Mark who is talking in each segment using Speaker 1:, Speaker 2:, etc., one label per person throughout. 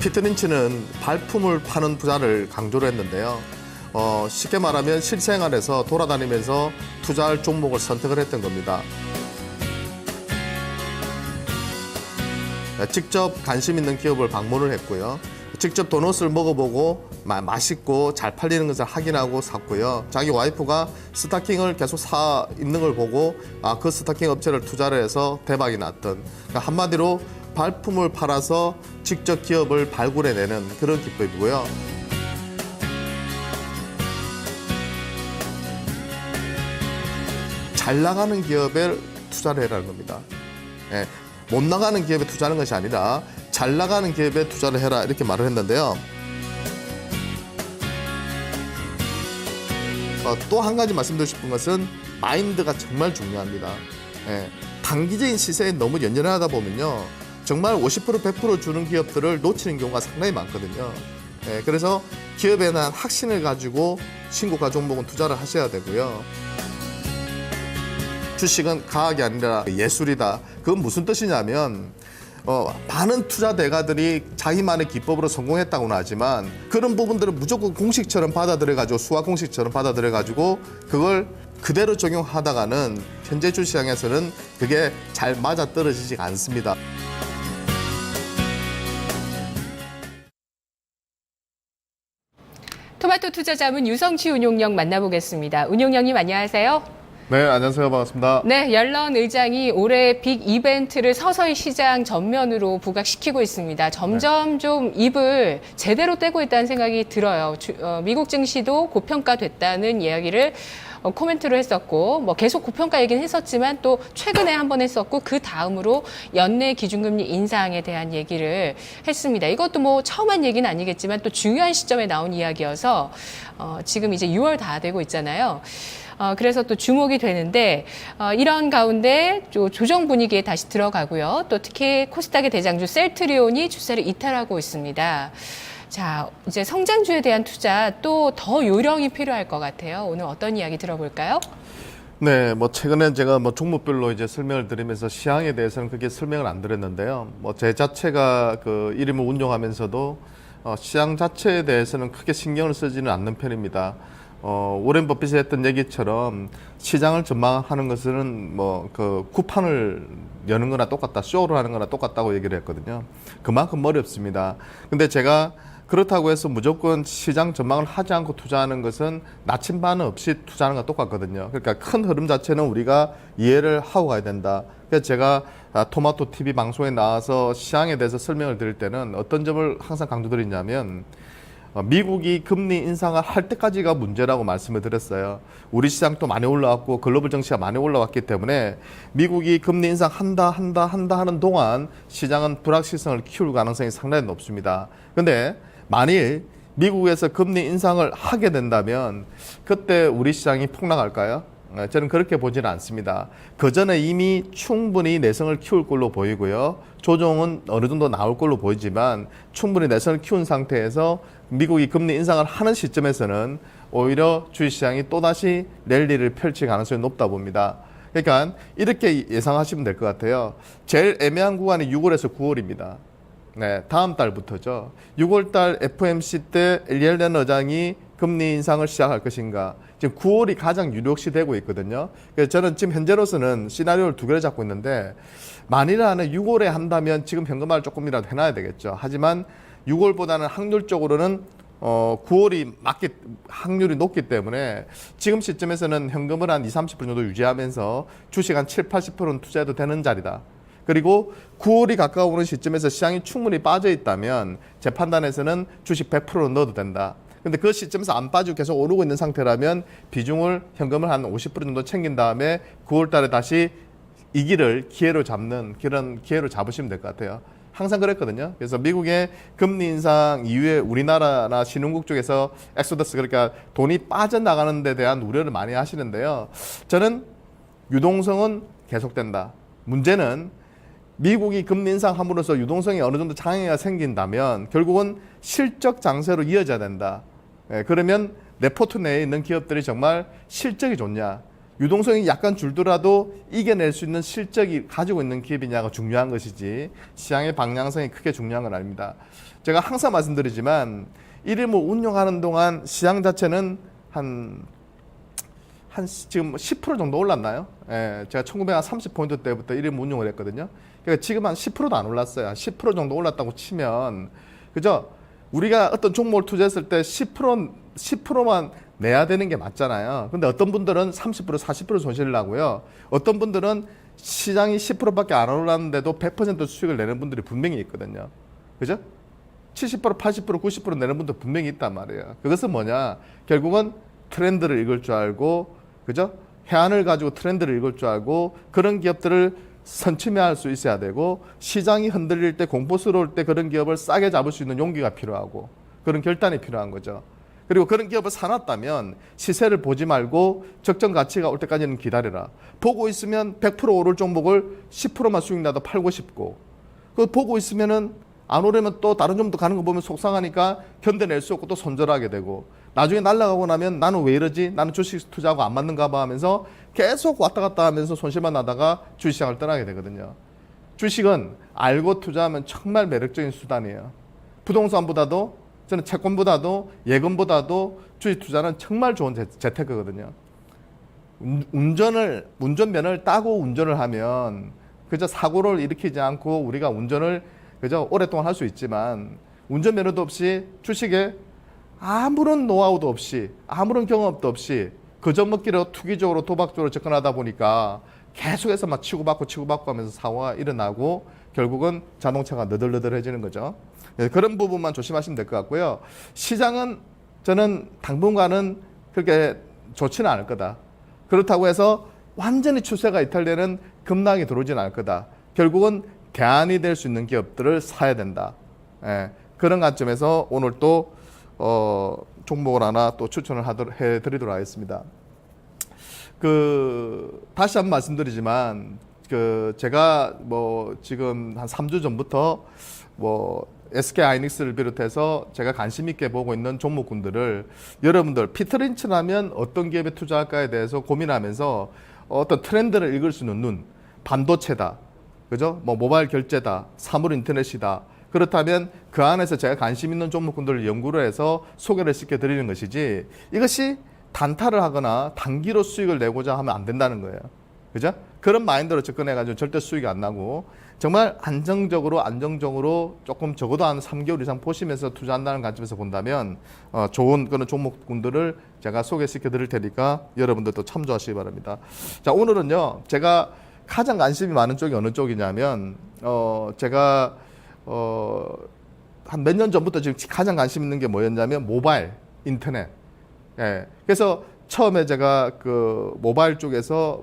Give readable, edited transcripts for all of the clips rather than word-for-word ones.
Speaker 1: 피터 린치는 발품을 파는 투자를 강조를 했는데요. 쉽게 말하면 실생활에서 돌아다니면서 투자할 종목을 선택을 했던 겁니다. 직접 관심 있는 기업을 방문을 했고요. 직접 도넛을 먹어보고 맛있고 잘 팔리는 것을 확인하고 샀고요. 자기 와이프가 스타킹을 계속 사 입는 걸 보고 그 스타킹 업체를 투자를 해서 대박이 났던, 그러니까 한마디로 발품을 팔아서 직접 기업을 발굴해내는 그런 기법이고요. 잘 나가는 기업에 투자를 해라는 겁니다. 예, 못 나가는 기업에 투자하는 것이 아니라 잘 나가는 기업에 투자를 해라, 이렇게 말을 했는데요. 또 한 가지 말씀드리고 싶은 것은 마인드가 정말 중요합니다. 예, 단기적인 시세에 너무 연연하다 보면요, 정말 50% 100% 주는 기업들을 놓치는 경우가 상당히 많거든요. 예, 그래서 기업에 대한 확신을 가지고 신고가 종목은 투자를 하셔야 되고요. 주식은 과학이 아니라 예술이다. 그건 무슨 뜻이냐면 많은 투자 대가들이 자기만의 기법으로 성공했다고는 하지만 그런 부분들은 무조건 공식처럼 받아들여가지고, 수학 공식처럼 받아들여가지고 그걸 그대로 적용하다가는 현재 주시장에서는 그게 잘 맞아떨어지지 않습니다.
Speaker 2: 토마토 투자자문 유성치 운용령 만나보겠습니다. 운용령님 안녕하세요.
Speaker 1: 네, 안녕하세요. 반갑습니다.
Speaker 2: 네, 옐런 의장이 올해 빅 이벤트를 서서히 시장 전면으로 부각시키고 있습니다. 점점 좀 입을 제대로 떼고 있다는 생각이 들어요. 미국 증시도 고평가됐다는 이야기를 코멘트로 했었고, 뭐 계속 고평가 얘기는 했었지만 또 최근에 한 번 했었고, 그 다음으로 연내 기준금리 인상에 대한 얘기를 했습니다. 이것도 뭐 처음 한 얘기는 아니겠지만 또 중요한 시점에 나온 이야기여서 지금 이제 6월 다 되고 있잖아요. 그래서 또 주목이 되는데, 이런 가운데 조정 분위기에 다시 들어가고요. 또 특히 코스닥의 대장주 셀트리온이 주가를 이탈하고 있습니다. 자, 이제 성장주에 대한 투자 또 더 요령이 필요할 것 같아요. 오늘 어떤 이야기 들어볼까요?
Speaker 1: 네, 뭐 최근에 제가 뭐 종목별로 이제 설명을 드리면서 시황에 대해서는 그게 설명을 안 드렸는데요. 뭐 제 자체가 그 이름을 운용하면서도 시장 자체에 대해서는 크게 신경을 쓰지는 않는 편입니다. 오렌 버핏이 했던 얘기처럼 시장을 전망하는 것은 뭐 그 쿠판을 여는 거나 똑같다, 쇼를 하는 거나 똑같다고 얘기를 했거든요. 그만큼 어렵습니다. 근데 제가 그렇다고 해서 무조건 시장 전망을 하지 않고 투자하는 것은 나침반 없이 투자하는 거 똑같거든요. 그러니까 큰 흐름 자체는 우리가 이해를 하고 가야 된다. 그래서 제가 토마토 TV 방송에 나와서 시장에 대해서 설명을 드릴 때는 어떤 점을 항상 강조드리냐면, 미국이 금리 인상을 할 때까지가 문제라고 말씀을 드렸어요. 우리 시장도 많이 올라왔고 글로벌 증시가 많이 올라왔기 때문에 미국이 금리 인상한다 하는 동안 시장은 불확실성을 키울 가능성이 상당히 높습니다. 그런데 만일 미국에서 금리 인상을 하게 된다면 그때 우리 시장이 폭락할까요? 저는 그렇게 보지는 않습니다. 그 전에 이미 충분히 내성을 키울 걸로 보이고요. 조정은 어느 정도 나올 걸로 보이지만 충분히 내성을 키운 상태에서 미국이 금리 인상을 하는 시점에서는 오히려 주식시장이 또다시 랠리를 펼칠 가능성이 높다 봅니다. 그러니까 이렇게 예상하시면 될 것 같아요. 제일 애매한 구간이 6월에서 9월입니다. 네, 다음 달부터죠. 6월 달 FOMC 때 옐런 의장이 금리 인상을 시작할 것인가. 지금 9월이 가장 유력시 되고 있거든요. 그래서 저는 지금 현재로서는 시나리오를 두 개를 잡고 있는데, 만일 안에 6월에 한다면 지금 현금화를 조금이라도 해놔야 되겠죠. 하지만 6월보다는 확률적으로는 9월이 확률이 높기 때문에 지금 시점에서는 현금을 한 20-30% 정도 유지하면서 주식 한 7-80%는 투자해도 되는 자리다. 그리고 9월이 가까워오는 시점에서 시장이 충분히 빠져 있다면 제 판단에서는 주식 100%는 넣어도 된다. 근데 그 시점에서 안 빠지고 계속 오르고 있는 상태라면 비중을 현금을 한 50% 정도 챙긴 다음에 9월 달에 다시 이 길을 기회로 잡는 그런 기회로 잡으시면 될 것 같아요. 항상 그랬거든요. 그래서 미국의 금리 인상 이후에 우리나라나 신흥국 쪽에서 엑소더스, 그러니까 돈이 빠져나가는 데 대한 우려를 많이 하시는데요. 저는 유동성은 계속된다. 문제는 미국이 금리 인상함으로써 유동성이 어느 정도 장애가 생긴다면 결국은 실적 장세로 이어져야 된다. 그러면 내 포트 내에 있는 기업들이 정말 실적이 좋냐, 유동성이 약간 줄더라도 이겨낼 수 있는 실적이 가지고 있는 기업이냐가 중요한 것이지 시장의 방향성이 크게 중요한 건 아닙니다. 제가 항상 말씀드리지만 이름을 운용하는 동안 시장 자체는 한 지금 10% 정도 올랐나요? 예, 제가 1930포인트 때부터 이름 운용을 했거든요. 그러니까 지금 한 10%도 안 올랐어요. 한 10% 정도 올랐다고 치면, 그죠? 우리가 어떤 종목을 투자했을 때 10%만 내야 되는 게 맞잖아요. 근데 어떤 분들은 30%, 40% 손실을 나고요. 어떤 분들은 시장이 10%밖에 안 올랐는데도 100% 수익을 내는 분들이 분명히 있거든요. 그죠? 70%, 80%, 90% 내는 분도 분명히 있단 말이에요. 그것은 뭐냐? 결국은 트렌드를 읽을 줄 알고, 그죠? 해안을 가지고 트렌드를 읽을 줄 알고, 그런 기업들을 선취매할 수 있어야 되고, 시장이 흔들릴 때, 공포스러울 때 그런 기업을 싸게 잡을 수 있는 용기가 필요하고, 그런 결단이 필요한 거죠. 그리고 그런 기업을 사놨다면 시세를 보지 말고 적정 가치가 올 때까지는 기다려라. 보고 있으면 100% 오를 종목을 10%만 수익 나도 팔고 싶고, 그 보고 있으면은 안 오르면 또 다른 종목 가는 거 보면 속상하니까 견뎌낼 수 없고 또 손절하게 되고, 나중에 날아가고 나면 나는 왜 이러지? 나는 주식 투자하고 안 맞는가 봐 하면서 계속 왔다 갔다 하면서 손실만 나다가 주식시장을 떠나게 되거든요. 주식은 알고 투자하면 정말 매력적인 수단이에요. 부동산보다도, 저는 채권보다도, 예금보다도 주식 투자는 정말 좋은 재테크거든요. 운전면허를 따고 운전을 하면 그저 사고를 일으키지 않고 우리가 운전을 그저 오랫동안 할 수 있지만, 운전면허도 없이 주식에 아무런 노하우도 없이 아무런 경험도 없이 그저 먹기로 투기적으로 도박적으로 접근하다 보니까 계속해서 막 치고받고 하면서 사고가 일어나고 결국은 자동차가 너덜너덜해지는 거죠. 그런 부분만 조심하시면 될 것 같고요. 시장은 저는 당분간은 그렇게 좋지는 않을 거다. 그렇다고 해서 완전히 추세가 이탈되는 급락이 들어오지는 않을 거다. 결국은 대안이 될 수 있는 기업들을 사야 된다. 예, 그런 관점에서 오늘 또 종목을 하나 또 추천을 해드리도록 하겠습니다. 다시 한번 말씀드리지만, 제가 지금 한 3주 전부터 SK 하이닉스를 비롯해서 제가 관심 있게 보고 있는 종목군들을 여러분들 피터 린치라면 어떤 기업에 투자할까에 대해서 고민하면서 어떤 트렌드를 읽을 수 있는 눈, 반도체다, 그죠? 모바일 결제다, 사물 인터넷이다. 그렇다면 그 안에서 제가 관심 있는 종목군들을 연구를 해서 소개를 시켜드리는 것이지, 이것이 단타를 하거나 단기로 수익을 내고자 하면 안 된다는 거예요. 그죠? 그런 마인드로 접근해가지고 절대 수익이 안 나고, 정말 안정적으로 조금 적어도 한 3개월 이상 보시면서 투자한다는 관점에서 본다면 좋은 그런 종목군들을 제가 소개시켜 드릴 테니까 여러분들도 참조하시기 바랍니다. 자, 오늘은요, 제가 가장 관심이 많은 쪽이 어느 쪽이냐면, 제가 한 몇 년 전부터 지금 가장 관심 있는 게 뭐였냐면 모바일 인터넷. 예. 그래서 처음에 제가 모바일 쪽에서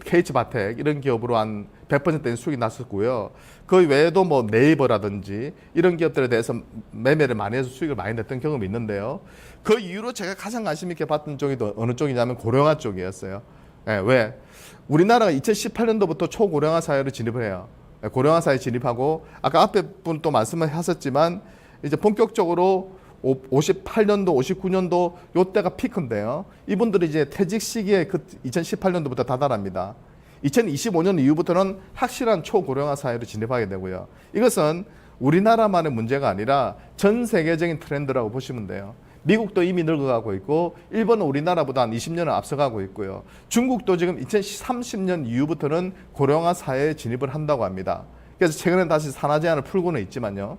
Speaker 1: KH바텍 이런 기업으로 한 100%인 수익이 났었고요. 그 외에도 네이버라든지 이런 기업들에 대해서 매매를 많이 해서 수익을 많이 냈던 경험이 있는데요. 그 이후로 제가 가장 관심 있게 봤던 쪽이 어느 쪽이냐면 고령화 쪽이었어요. 예, 왜? 우리나라가 2018년도부터 초고령화 사회로 진입을 해요. 고령화 사회에 진입하고, 아까 앞에 분 또 말씀을 하셨지만 이제 본격적으로 58년도, 59년도 요때가 피크인데요. 이분들이 이제 퇴직 시기에 2018년도부터 다다릅니다. 2025년 이후부터는 확실한 초고령화 사회로 진입하게 되고요. 이것은 우리나라만의 문제가 아니라 전 세계적인 트렌드라고 보시면 돼요. 미국도 이미 늙어가고 있고, 일본은 우리나라보다 한 20년을 앞서가고 있고요. 중국도 지금 2030년 이후부터는 고령화 사회에 진입을 한다고 합니다. 그래서 최근에 다시 산화 제한을 풀고는 있지만요.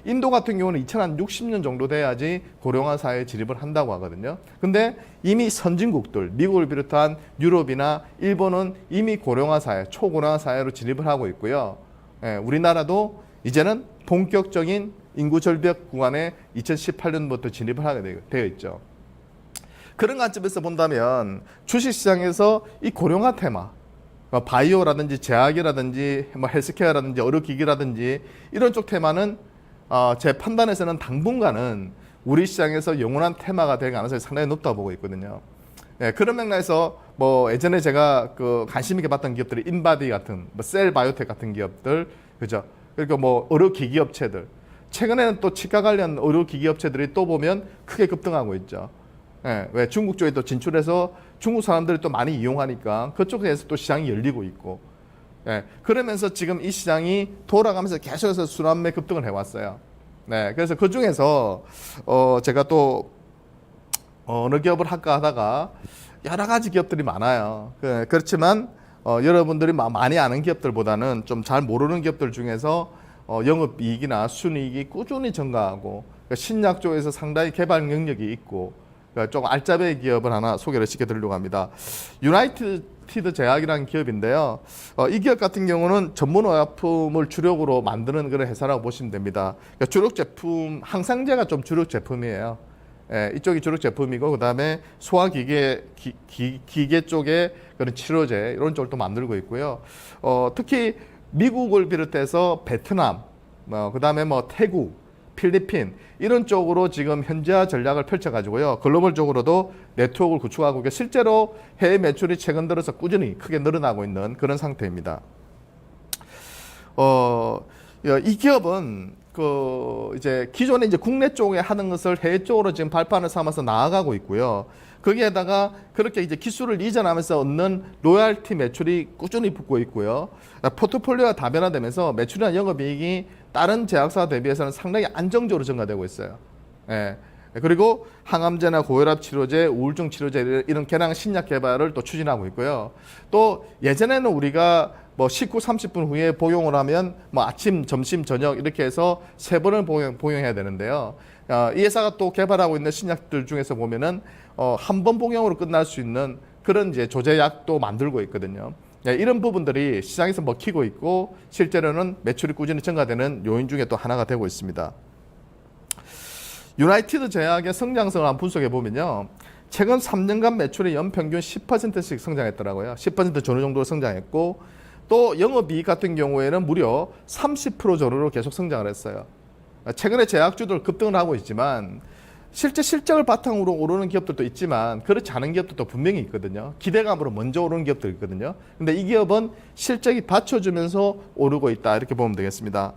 Speaker 1: 인도 같은 경우는 2060년 정도 돼야지 고령화 사회에 진입을 한다고 하거든요. 근데 이미 선진국들, 미국을 비롯한 유럽이나 일본은 이미 고령화 사회, 초고령화 사회로 진입을 하고 있고요. 예, 우리나라도 이제는 본격적인 인구 절벽 구간에 2018년부터 진입을 하게 되어 있죠. 그런 관점에서 본다면 주식시장에서 이 고령화 테마, 바이오라든지 제약이라든지 헬스케어라든지 의료기기라든지 이런 쪽 테마는 제 판단에서는 당분간은 우리 시장에서 영원한 테마가 될 가능성이 상당히 높다고 보고 있거든요. 예, 그런 맥락에서 예전에 제가 관심 있게 봤던 기업들이 인바디 같은, 셀바이오텍 같은 기업들, 그죠? 그리고 의료기기 업체들. 최근에는 또 치과 관련 의료기기 업체들이 또 보면 크게 급등하고 있죠. 예, 왜 중국 쪽에 또 진출해서 중국 사람들이 또 많이 이용하니까 그쪽에서 또 시장이 열리고 있고, 예, 그러면서 지금 이 시장이 돌아가면서 계속해서 순환매 급등을 해왔어요. 네, 그래서 그 중에서 제가 또 어느 기업을 할까 하다가 여러 가지 기업들이 많아요. 그렇지만 여러분들이 많이 아는 기업들보다는 좀 잘 모르는 기업들 중에서 영업이익이나 순이익이 꾸준히 증가하고 신약 쪽에서 상당히 개발 능력이 있고 조금 알짜배 기업을 하나 소개를 시켜드리려고 합니다. 유나이티드 제약이라는 기업인데요. 이 기업 같은 경우는 전문 의약품을 주력으로 만드는 그런 회사라고 보시면 됩니다. 그러니까 주력 제품, 항상제가 좀 주력 제품이에요. 예, 이쪽이 주력 제품이고 그다음에 소화기계 기계 쪽에 그런 치료제 이런 쪽을 또 만들고 있고요. 특히 미국을 비롯해서 베트남, 그다음에 태국, 필리핀 이런 쪽으로 지금 현지화 전략을 펼쳐가지고요. 글로벌적으로도 네트워크를 구축하고 실제로 해외 매출이 최근 들어서 꾸준히 크게 늘어나고 있는 그런 상태입니다. 이 기업은 이제 기존에 이제 국내 쪽에 하는 것을 해외 쪽으로 지금 발판을 삼아서 나아가고 있고요. 거기에다가 그렇게 이제 기술을 이전하면서 얻는 로열티 매출이 꾸준히 붙고 있고요. 포트폴리오가 다변화되면서 매출이나 영업이익이 다른 제약사 대비해서는 상당히 안정적으로 증가되고 있어요. 예. 그리고 항암제나 고혈압 치료제, 우울증 치료제 이런 개량 신약 개발을 또 추진하고 있고요. 또 예전에는 우리가 식후 30분 후에 복용을 하면 아침, 점심, 저녁 이렇게 해서 3번을 복용해야 되는데요. 이 회사가 또 개발하고 있는 신약들 중에서 보면은 한 번 복용으로 끝날 수 있는 그런 이제 조제약도 만들고 있거든요. 이런 부분들이 시장에서 먹히고 있고 실제로는 매출이 꾸준히 증가되는 요인 중에 또 하나가 되고 있습니다. 유나이티드 제약의 성장성을 한번 분석해 보면요. 최근 3년간 매출이 연평균 10%씩 성장했더라고요. 10% 전후 정도로 성장했고 또 영업이익 같은 경우에는 무려 30% 전후로 계속 성장을 했어요. 최근에 제약주들 급등을 하고 있지만 실제 실적을 바탕으로 오르는 기업들도 있지만 그렇지 않은 기업들도 분명히 있거든요. 기대감으로 먼저 오르는 기업도 있거든요. 근데 이 기업은 실적이 받쳐주면서 오르고 있다 이렇게 보면 되겠습니다.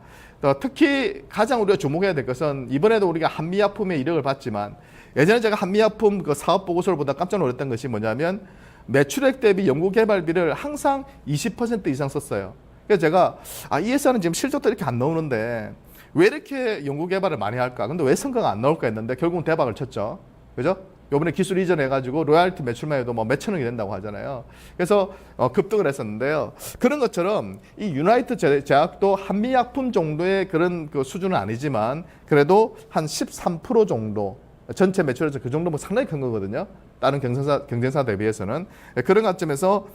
Speaker 1: 특히 가장 우리가 주목해야 될 것은 이번에도 우리가 한미약품의 이력을 봤지만 예전에 제가 한미약품 그 사업 보고서를 보다 깜짝 놀랐던 것이 뭐냐면 매출액 대비 연구개발비를 항상 20% 이상 썼어요. 그래서 제가 이 회사는 지금 실적도 이렇게 안 나오는데 왜 이렇게 연구개발을 많이 할까? 근데 왜 성과가 안 나올까 했는데 결국은 대박을 쳤죠. 그죠? 요번에 기술 이전해가지고 로얄티 매출만 해도 몇천억이 된다고 하잖아요. 그래서 급등을 했었는데요. 그런 것처럼 이 유나이트 제약도 한미약품 정도의 그런 그 수준은 아니지만 그래도 한 13% 정도 전체 매출에서 그 정도면 상당히 큰 거거든요. 다른 경쟁사 대비해서는. 그런 관점에서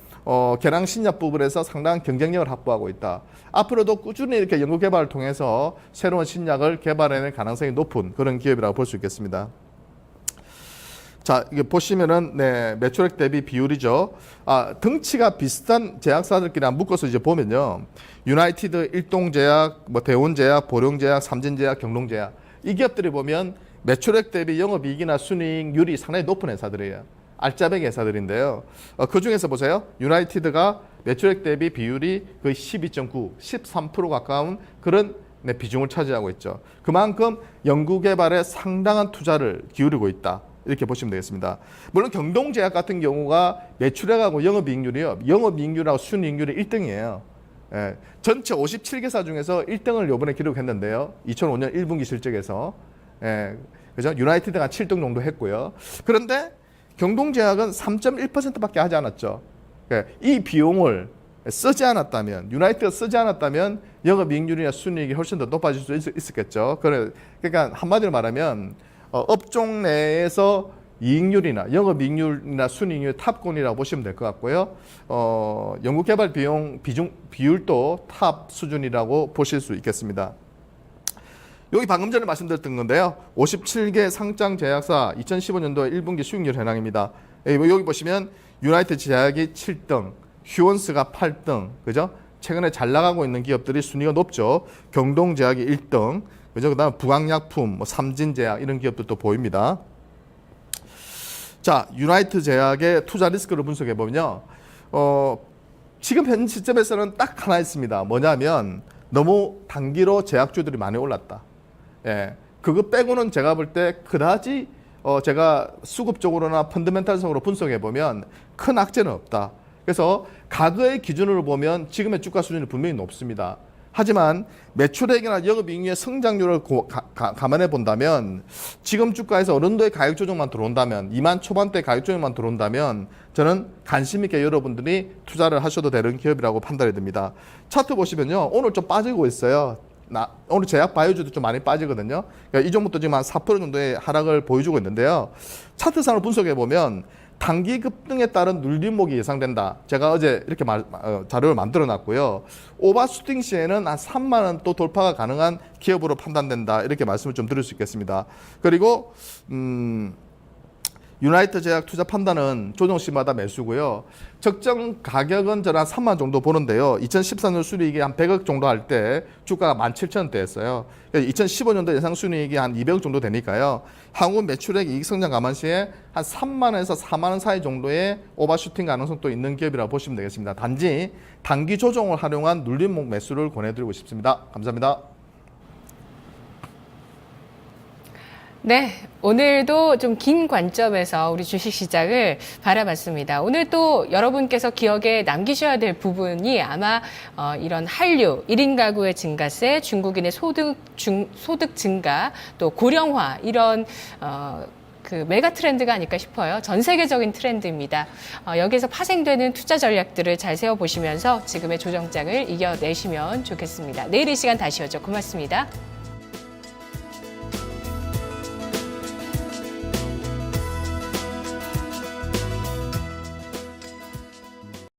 Speaker 1: 개량 신약 부분에서 상당한 경쟁력을 확보하고 있다. 앞으로도 꾸준히 이렇게 연구개발을 통해서 새로운 신약을 개발해낼 가능성이 높은 그런 기업이라고 볼 수 있겠습니다. 자, 이게 보시면은, 매출액 대비 비율이죠. 덩치가 비슷한 제약사들끼리 묶어서 이제 보면요. 유나이티드, 일동제약, 대원제약, 보령제약, 삼진제약, 경동제약. 이 기업들이 보면 매출액 대비 영업이익이나 순이익률이 상당히 높은 회사들이에요. 알짜배기 회사들인데요. 그 중에서 보세요. 유나이티드가 매출액 대비 비율이 거의 12.9, 13% 가까운 그런 비중을 차지하고 있죠. 그만큼 연구개발에 상당한 투자를 기울이고 있다. 이렇게 보시면 되겠습니다. 물론 경동제약 같은 경우가 매출액하고 영업이익률이요. 영업이익률하고 순이익률이 1등이에요. 예, 전체 57개사 중에서 1등을 이번에 기록했는데요. 2005년 1분기 실적에서. 예, 그죠? 유나이티드가 7등 정도 했고요. 그런데 경동제약은 3.1%밖에 하지 않았죠. 예, 이 비용을 쓰지 않았다면, 유나이티드가 쓰지 않았다면 영업이익률이나 순이익이 훨씬 더 높아질 수 있었겠죠. 그러니까 한마디로 말하면 업종 내에서 이익률이나 영업이익률이나 순이익률 탑권이라고 보시면 될 것 같고요. 연구개발 비율도 탑 수준이라고 보실 수 있겠습니다. 여기 방금 전에 말씀드렸던 건데요. 57개 상장 제약사 2015년도 1분기 수익률 현황입니다. 여기 보시면 유나이티드 제약이 7등, 휴원스가 8등, 그죠? 최근에 잘 나가고 있는 기업들이 순위가 높죠. 경동제약이 1등, 그죠? 그다음 부강약품, 삼진제약 이런 기업들도 보입니다. 자, 유나이티드 제약의 투자 리스크를 분석해 보면요. 지금 현 시점에서는 딱 하나 있습니다. 뭐냐면 너무 단기로 제약주들이 많이 올랐다. 예, 그거 빼고는 제가 볼 때 그다지 제가 수급적으로나 펀더멘탈적으로 분석해 보면 큰 악재는 없다. 그래서 과거의 기준으로 보면 지금의 주가 수준이 분명히 높습니다. 하지만 매출액이나 영업이익의 성장률을 감안해 본다면 지금 주가에서 어느 정도의 가격 조정만 들어온다면 2만 초반대 가격 조정만 들어온다면 저는 관심 있게 여러분들이 투자를 하셔도 되는 기업이라고 판단이 됩니다. 차트 보시면요. 오늘 좀 빠지고 있어요. 오늘 제약 바이오주도 좀 많이 빠지거든요. 그러니까 이 종목도 지금 한 4% 정도의 하락을 보여주고 있는데요. 차트상을 분석해 보면 단기 급등에 따른 눌림목이 예상된다. 제가 어제 이렇게 자료를 만들어 놨고요. 오버슈팅 시에는 한 3만 원 또 돌파가 가능한 기업으로 판단된다. 이렇게 말씀을 좀 드릴 수 있겠습니다. 그리고 유나이트 제약 투자 판단은 조정 시마다 매수고요. 적정 가격은 저는 한 3만 정도 보는데요. 2014년 순이익이 한 100억 정도 할 때 주가가 17,000원대였어요. 2015년도 예상 순이익이 한 200억 정도 되니까요. 향후 매출액 이익 성장 감안 시에 한 3만 원에서 4만 원 사이 정도의 오버슈팅 가능성도 있는 기업이라고 보시면 되겠습니다. 단지 단기 조정을 활용한 눌림목 매수를 권해드리고 싶습니다. 감사합니다.
Speaker 2: 네, 오늘도 좀 긴 관점에서 우리 주식시장을 바라봤습니다. 오늘 또 여러분께서 기억에 남기셔야 될 부분이 아마 이런 한류, 1인 가구의 증가세, 중국인의 소득 증가, 또 고령화 이런 그 메가 트렌드가 아닐까 싶어요. 전 세계적인 트렌드입니다. 여기에서 파생되는 투자 전략들을 잘 세워보시면서 지금의 조정장을 이겨내시면 좋겠습니다. 내일 이 시간 다시 오죠. 고맙습니다.